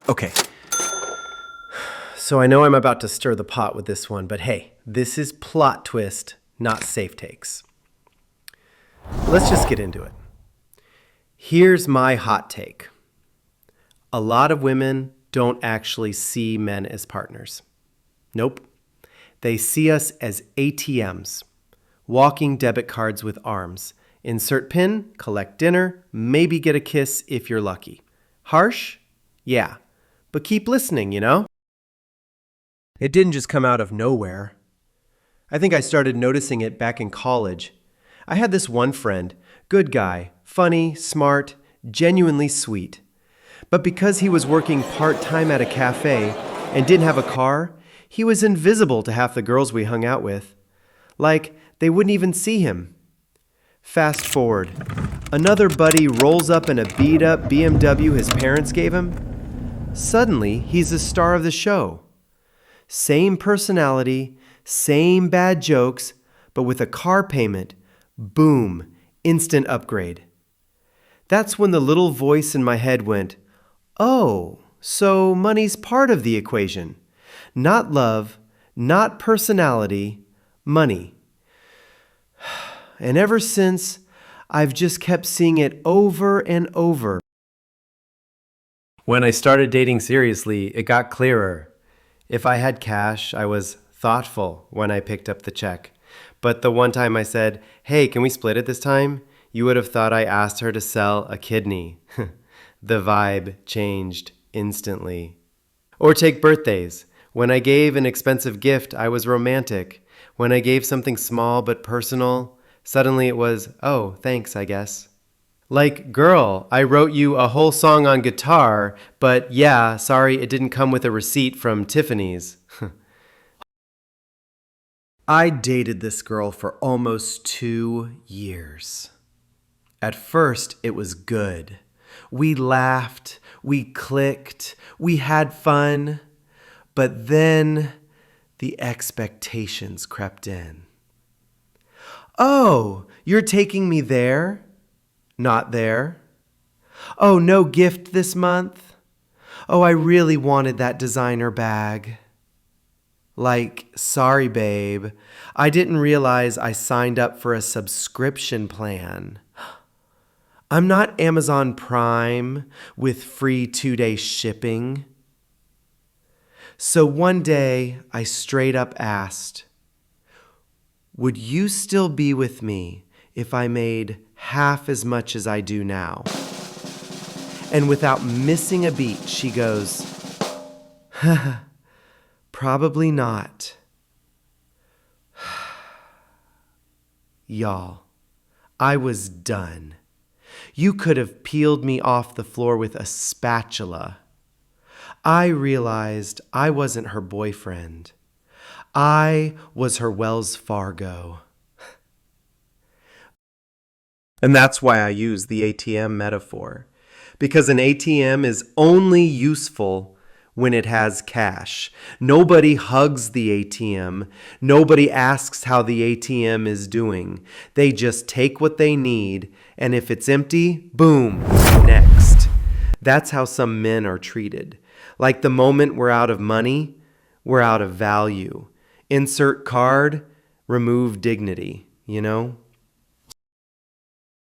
Okay. So I know I'm about to stir the pot with this one, but hey, this is plot twist, not safe takes. Let's just get into it. Here's my hot take. A lot of women don't actually see men as partners. Nope. They see us as ATMs, walking debit cards with arms. Insert PIN, collect dinner, maybe get a kiss if you're lucky. Harsh? Yeah. But keep listening, you know? It didn't just come out of nowhere. I think I started noticing it back in college. I had this one friend, good guy, funny, smart, genuinely sweet. But because he was working part-time at a cafe and didn't have a car, he was invisible to half the girls we hung out with. Like, they wouldn't even see him. Fast forward. Another buddy rolls up in a beat-up BMW his parents gave him. Suddenly, he's the star of the show. Same personality, same bad jokes, but with a car payment. Boom, instant upgrade. That's when the little voice in my head went, oh, so money's part of the equation. Not love, not personality, money. And ever since, I've just kept seeing it over and over. When I started dating seriously, it got clearer. If I had cash, I was thoughtful when I picked up the check. But the one time I said, hey, can we split it this time? You would have thought I asked her to sell a kidney. The vibe changed instantly. Or take birthdays. When I gave an expensive gift, I was romantic. When I gave something small but personal, suddenly it was, oh, thanks, I guess. Like, girl, I wrote you a whole song on guitar, but yeah, sorry it didn't come with a receipt from Tiffany's. I dated this girl for almost 2 years. At first, it was good. We laughed, we clicked, we had fun, but then the expectations crept in. Oh, you're taking me there? Not there. Oh, no gift this month? Oh, I really wanted that designer bag. Like, sorry, babe. I didn't realize I signed up for a subscription plan. I'm not Amazon Prime with free 2-day shipping. So one day, I straight up asked, would you still be with me if I made half as much as I do now? And without missing a beat, she goes, probably not. Y'all, I was done. You could have peeled me off the floor with a spatula. I realized I wasn't her boyfriend. I was her Wells Fargo. And that's why I use the ATM metaphor. Because an ATM is only useful when it has cash. Nobody hugs the ATM. Nobody asks how the ATM is doing. They just take what they need, and if it's empty, boom, next. That's how some men are treated. Like the moment we're out of money, we're out of value. Insert card, remove dignity, you know?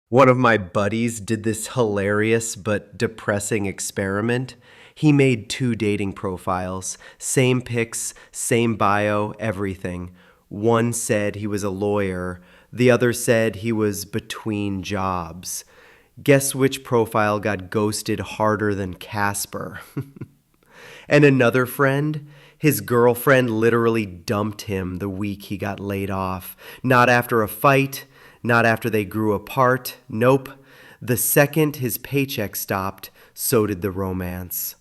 One of my buddies did this hilarious but depressing experiment. He made 2 dating profiles, same pics, same bio, everything. One said he was a lawyer, the other said he was between jobs. Guess which profile got ghosted harder than Casper? And another friend, his girlfriend literally dumped him the week he got laid off. Not after a fight, not after they grew apart. Nope. The second his paycheck stopped, so did the romance.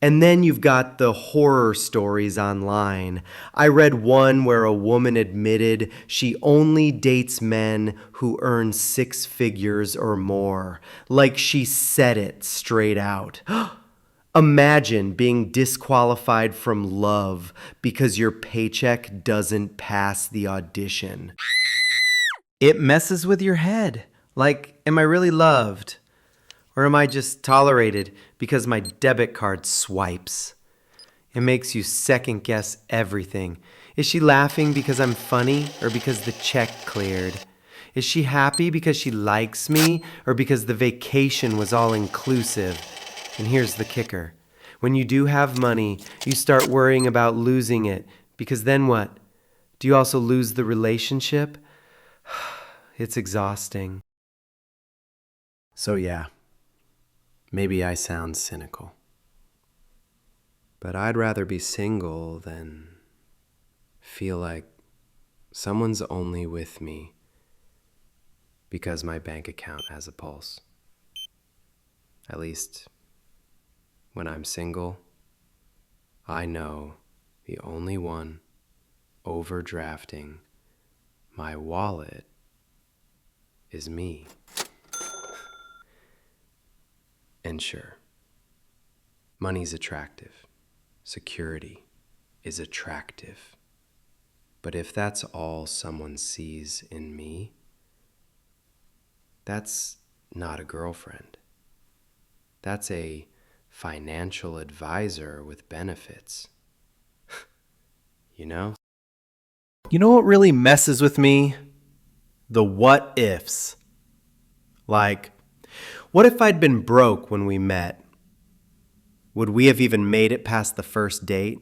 And then you've got the horror stories online. I read one where a woman admitted she only dates men who earn 6 figures or more. Like she said it straight out. Imagine being disqualified from love because your paycheck doesn't pass the audition. It messes with your head. Like, am I really loved? Or am I just tolerated because my debit card swipes? It makes you second guess everything. Is she laughing because I'm funny or because the check cleared? Is she happy because she likes me or because the vacation was all inclusive? And here's the kicker. When you do have money, you start worrying about losing it, because then what? Do you also lose the relationship? It's exhausting. So yeah, maybe I sound cynical. But I'd rather be single than feel like someone's only with me because my bank account has a pulse. At least when I'm single, I know the only one overdrafting my wallet is me. And sure, money's attractive. Security is attractive. But if that's all someone sees in me, that's not a girlfriend. That's a financial advisor with benefits. You know? You know what really messes with me? The what ifs. Like, what if I'd been broke when we met? Would we have even made it past the first date?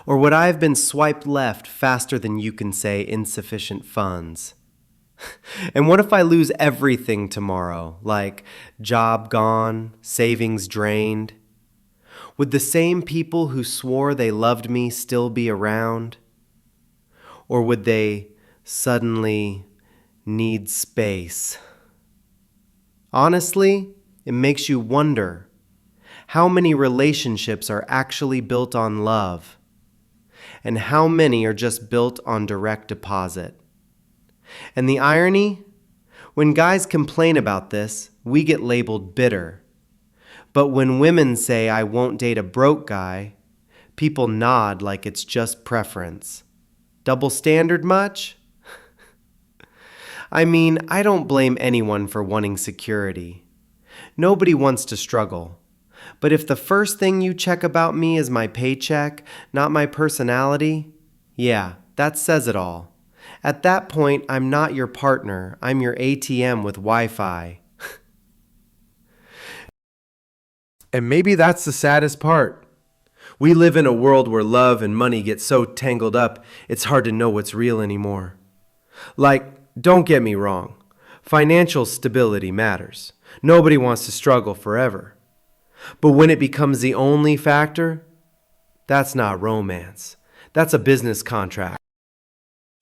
Or would I have been swiped left faster than you can say insufficient funds? And what if I lose everything tomorrow, like job gone, savings drained? Would the same people who swore they loved me still be around? Or would they suddenly need space? Honestly, it makes you wonder how many relationships are actually built on love, and how many are just built on direct deposit. And the irony? When guys complain about this, we get labeled bitter. But when women say, I won't date a broke guy, people nod like it's just preference. Double standard much? I mean, I don't blame anyone for wanting security. Nobody wants to struggle. But if the first thing you check about me is my paycheck, not my personality, yeah, that says it all. At that point, I'm not your partner. I'm your ATM with Wi-Fi. And maybe that's the saddest part. We live in a world where love and money get so tangled up, it's hard to know what's real anymore. Like, don't get me wrong. Financial stability matters. Nobody wants to struggle forever. But when it becomes the only factor, that's not romance. That's a business contract.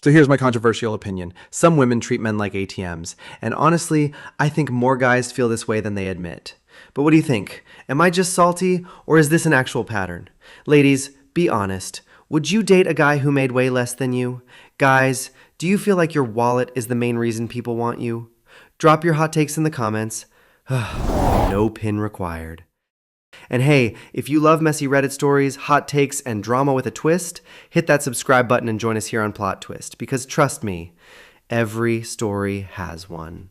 So here's my controversial opinion. Some women treat men like ATMs, and honestly, I think more guys feel this way than they admit. But what do you think? Am I just salty, or is this an actual pattern? Ladies, be honest. Would you date a guy who made way less than you? Guys, do you feel like your wallet is the main reason people want you? Drop your hot takes in the comments. No pin required. And hey, if you love messy Reddit stories, hot takes, and drama with a twist, hit that subscribe button and join us here on Plot Twist, because trust me, every story has one.